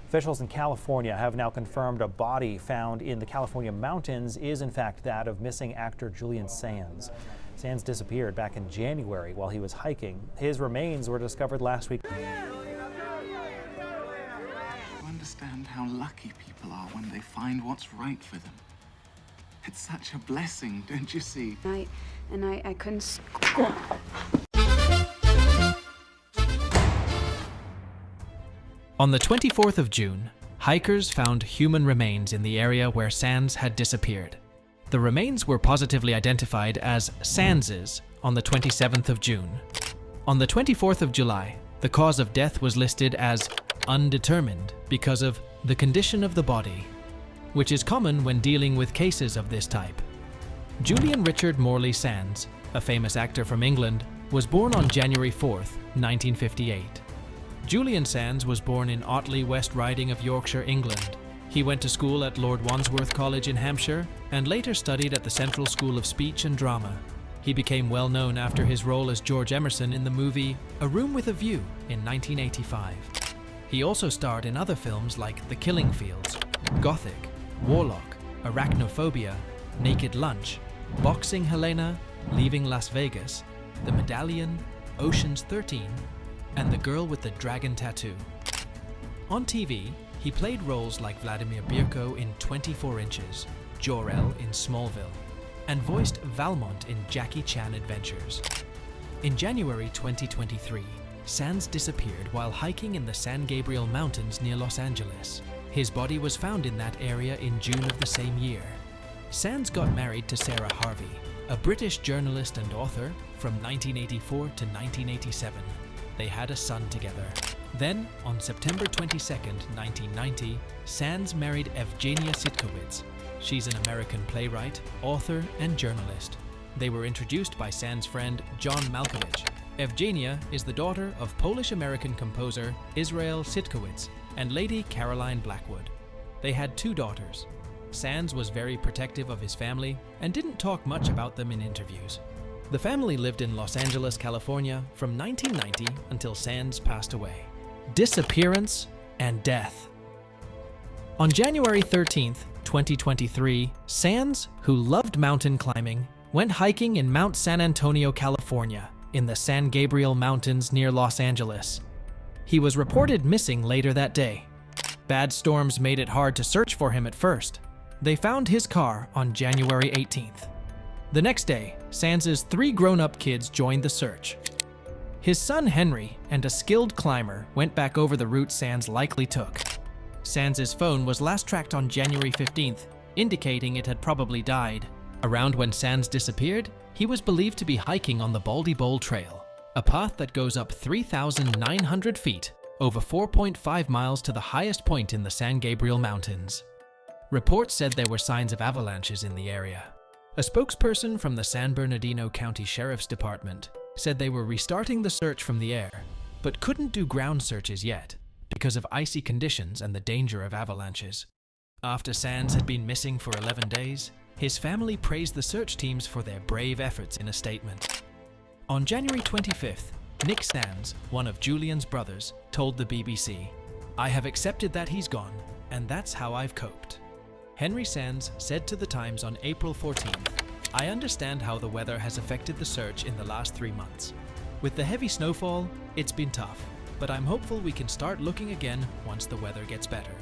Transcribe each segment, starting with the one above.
Officials in California have now confirmed a body found in the California mountains is in fact that of missing actor Julian Sands. Sands disappeared back in January while he was hiking. His remains were discovered last week. You understand how lucky people are when they find what's right for them. It's such a blessing, don't you see? I couldn't. On the 24th of June, hikers found human remains in the area where Sands had disappeared. The remains were positively identified as Sands's on the 27th of June. On the 24th of July, the cause of death was listed as undetermined because of the condition of the body, which is common when dealing with cases of this type. Julian Richard Morley Sands, a famous actor from England, was born on January 4th, 1958. Julian Sands was born in Otley, West Riding of Yorkshire, England. He went to school at Lord Wandsworth College in Hampshire and later studied at the Central School of Speech and Drama. He became well known after his role as George Emerson in the movie A Room with a View in 1985. He also starred in other films like The Killing Fields, Gothic, Warlock, Arachnophobia, Naked Lunch, Boxing Helena, Leaving Las Vegas, The Medallion, Ocean's 13, and The Girl with the Dragon Tattoo. On TV, he played roles like Vladimir Bierko in 24 Inches, Jor-El in Smallville, and voiced Valmont in Jackie Chan Adventures. In January 2023, Sands disappeared while hiking in the San Gabriel Mountains near Los Angeles. His body was found in that area in June of the same year. Sands got married to Sarah Harvey, a British journalist and author, from 1984 to 1987. They had a son together. Then, on September 22, 1990, Sands married Evgenia Citkowitz. She's an American playwright, author, and journalist. They were introduced by Sands' friend John Malkovich. Evgenia is the daughter of Polish-American composer Israel Citkowitz and Lady Caroline Blackwood. They had 2 daughters. Sands was very protective of his family and didn't talk much about them in interviews. The family lived in Los Angeles, California from 1990 until Sands passed away. Disappearance and death. On January 13th, 2023, Sands, who loved mountain climbing, went hiking in Mount San Antonio, California, in the San Gabriel Mountains near Los Angeles. He was reported missing later that day. Bad storms made it hard to search for him at first. They found his car on January 18th. The next day, Sands' 3 grown-up kids joined the search. His son Henry and a skilled climber went back over the route Sands likely took. Sands' phone was last tracked on January 15th, indicating it had probably died. Around when Sands disappeared, he was believed to be hiking on the Baldy Bowl Trail, a path that goes up 3,900 feet, over 4.5 miles to the highest point in the San Gabriel Mountains. Reports said there were signs of avalanches in the area. A spokesperson from the San Bernardino County Sheriff's Department said they were restarting the search from the air, but couldn't do ground searches yet because of icy conditions and the danger of avalanches. After Sands had been missing for 11 days, his family praised the search teams for their brave efforts in a statement. On January 25th, Nick Sands, one of Julian's brothers, told the BBC, "I have accepted that he's gone, and that's how I've coped." Henry Sands said to The Times on April 14th, "I understand how the weather has affected the search in the last 3 months. With the heavy snowfall, it's been tough, but I'm hopeful we can start looking again once the weather gets better."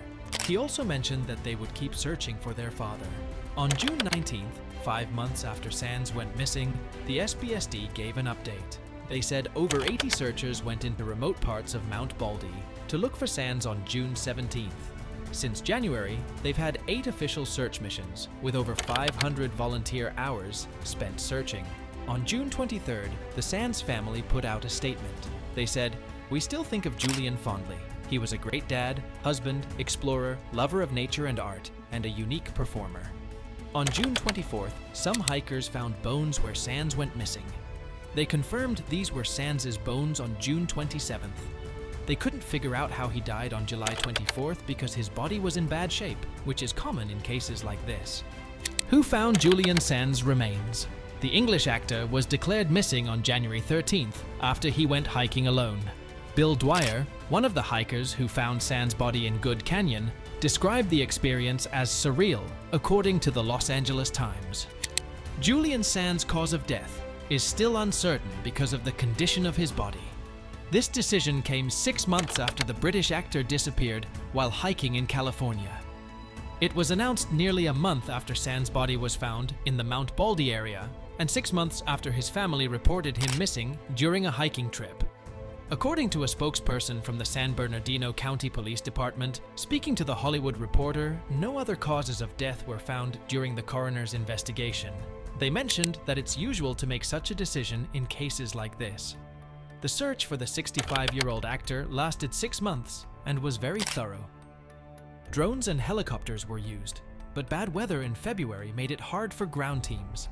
He also mentioned that they would keep searching for their father. On June 19th, 5 months after Sands went missing, the SBSD gave an update. They said over 80 searchers went into remote parts of Mount Baldy to look for Sands on June 17th. Since January, they've had 8 official search missions, with over 500 volunteer hours spent searching. On June 23rd, the Sands family put out a statement. They said, "We still think of Julian fondly. He was a great dad, husband, explorer, lover of nature and art, and a unique performer." On June 24th, some hikers found bones where Sands went missing. They confirmed these were Sands' bones on June 27th. They couldn't figure out how he died on July 24th because his body was in bad shape, which is common in cases like this. Who found Julian Sands' remains? The English actor was declared missing on January 13th after he went hiking alone. Bill Dwyer, one of the hikers who found Sands' body in Good Canyon, described the experience as surreal, according to the Los Angeles Times. Julian Sands' cause of death is still uncertain because of the condition of his body. This decision came 6 months after the British actor disappeared while hiking in California. It was announced nearly a month after Sands' body was found in the Mount Baldy area, and 6 months after his family reported him missing during a hiking trip. According to a spokesperson from the San Bernardino County Police Department, speaking to The Hollywood Reporter, no other causes of death were found during the coroner's investigation. They mentioned that it's usual to make such a decision in cases like this. The search for the 65-year-old actor lasted 6 months and was very thorough. Drones and helicopters were used, but bad weather in February made it hard for ground teams.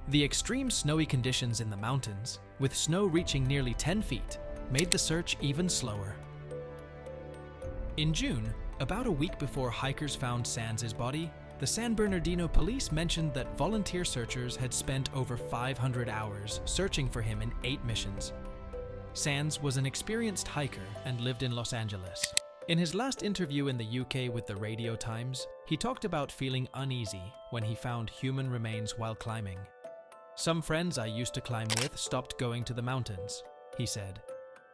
The extreme snowy conditions in the mountains, with snow reaching nearly 10 feet, made the search even slower. In June, about a week before hikers found Sands' body, the San Bernardino police mentioned that volunteer searchers had spent over 500 hours searching for him in 8 missions. Sands was an experienced hiker and lived in Los Angeles. In his last interview in the UK with the Radio Times, he talked about feeling uneasy when he found human remains while climbing. "Some friends I used to climb with stopped going to the mountains," he said.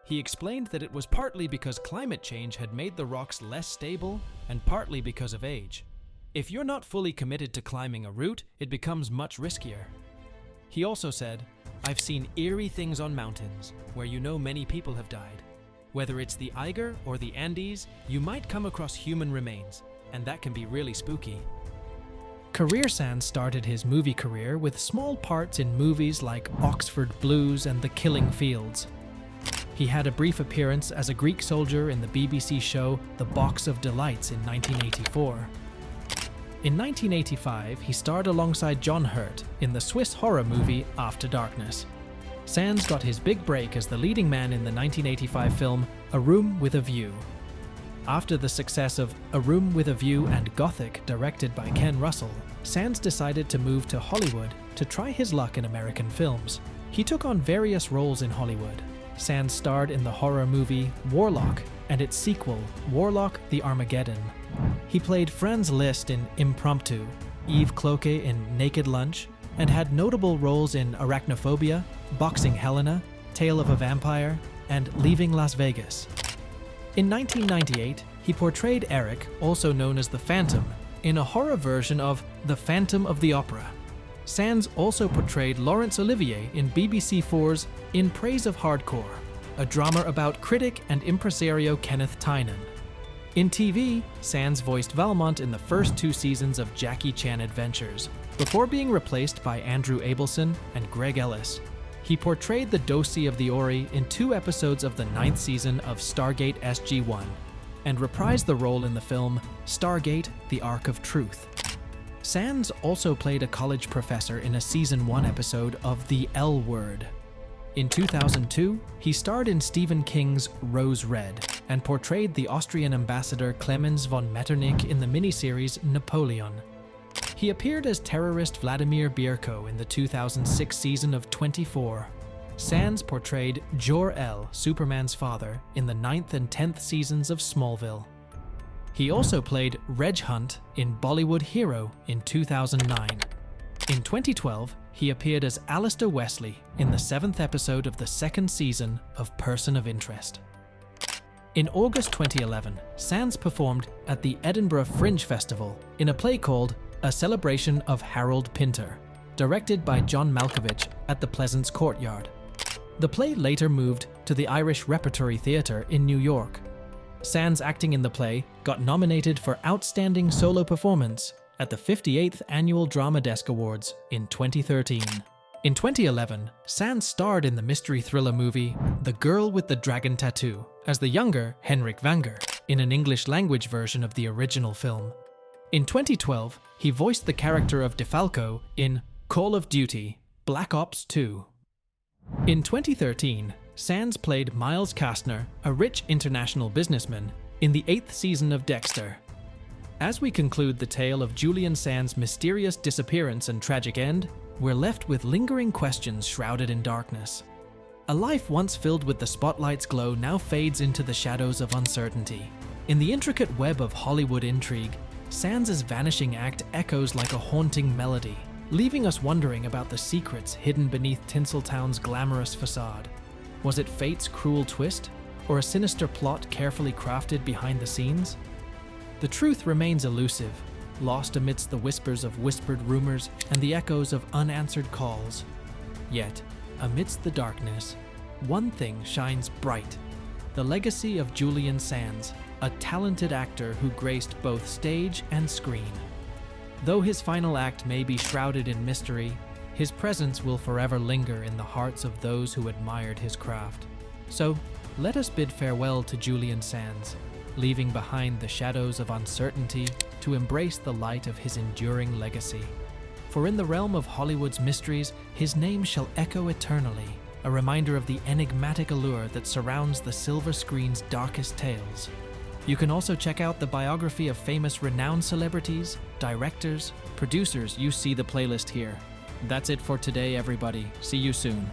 He explained that it was partly because climate change had made the rocks less stable and partly because of age. If you're not fully committed to climbing a route, it becomes much riskier. He also said, "I've seen eerie things on mountains where you know many people have died. Whether it's the Eiger or the Andes, you might come across human remains, and that can be really spooky." Career Sands started his movie career with small parts in movies like Oxford Blues and The Killing Fields. He had a brief appearance as a Greek soldier in the BBC show The Box of Delights in 1984. In 1985, he starred alongside John Hurt in the Swiss horror movie After Darkness. Sands got his big break as the leading man in the 1985 film A Room with a View. After the success of A Room with a View and Gothic, directed by Ken Russell, Sands decided to move to Hollywood to try his luck in American films. He took on various roles in Hollywood. Sands starred in the horror movie Warlock and its sequel, Warlock: The Armageddon. He played Franz Liszt in Impromptu, Yves Cloquet in Naked Lunch, and had notable roles in Arachnophobia, Boxing Helena, Tale of a Vampire, and Leaving Las Vegas. In 1998, he portrayed Eric, also known as the Phantom, in a horror version of The Phantom of the Opera. Sands also portrayed Laurence Olivier in BBC4's In Praise of Hardcore, a drama about critic and impresario Kenneth Tynan. In TV, Sands voiced Valmont in the first 2 seasons of Jackie Chan Adventures, before being replaced by Andrew Abelson and Greg Ellis. He portrayed the Dosi of the Ori in 2 episodes of the 9th season of Stargate SG-1, and reprised the role in the film Stargate: The Ark of Truth. Sands also played a college professor in a Season 1 episode of The L Word. In 2002, he starred in Stephen King's Rose Red and portrayed the Austrian ambassador Clemens von Metternich in the miniseries Napoleon. He appeared as terrorist Vladimir Bierko in the 2006 season of 24. Sands portrayed Jor-El, Superman's father, in the 9th and 10th seasons of Smallville. He also played Reg Hunt in Bollywood Hero in 2009. In 2012, he appeared as Alistair Wesley in the 7th episode of the 2nd season of Person of Interest. In August 2011, Sands performed at the Edinburgh Fringe Festival in a play called A Celebration of Harold Pinter, directed by John Malkovich at the Pleasance Courtyard. The play later moved to the Irish Repertory Theatre in New York. Sands' acting in the play got nominated for Outstanding Solo Performance at the 58th Annual Drama Desk Awards in 2013. In 2011, Sands starred in the mystery thriller movie The Girl with the Dragon Tattoo as the younger Henrik Vanger in an English-language version of the original film. In 2012, he voiced the character of DeFalco in Call of Duty: Black Ops 2. In 2013, Sands played Miles Kastner, a rich international businessman, in the 8th season of Dexter. As we conclude the tale of Julian Sands' mysterious disappearance and tragic end, we're left with lingering questions shrouded in darkness. A life once filled with the spotlight's glow now fades into the shadows of uncertainty. In the intricate web of Hollywood intrigue, Sands' vanishing act echoes like a haunting melody, leaving us wondering about the secrets hidden beneath Tinseltown's glamorous facade. Was it fate's cruel twist, or a sinister plot carefully crafted behind the scenes? The truth remains elusive, lost amidst the whispers of whispered rumors and the echoes of unanswered calls. Yet, amidst the darkness, one thing shines bright: the legacy of Julian Sands, a talented actor who graced both stage and screen. Though his final act may be shrouded in mystery, his presence will forever linger in the hearts of those who admired his craft. So, let us bid farewell to Julian Sands, leaving behind the shadows of uncertainty to embrace the light of his enduring legacy. For in the realm of Hollywood's mysteries, his name shall echo eternally, a reminder of the enigmatic allure that surrounds the silver screen's darkest tales. You can also check out the biography of famous renowned celebrities, directors, producers. You see the playlist here. That's it for today, everybody. See you soon.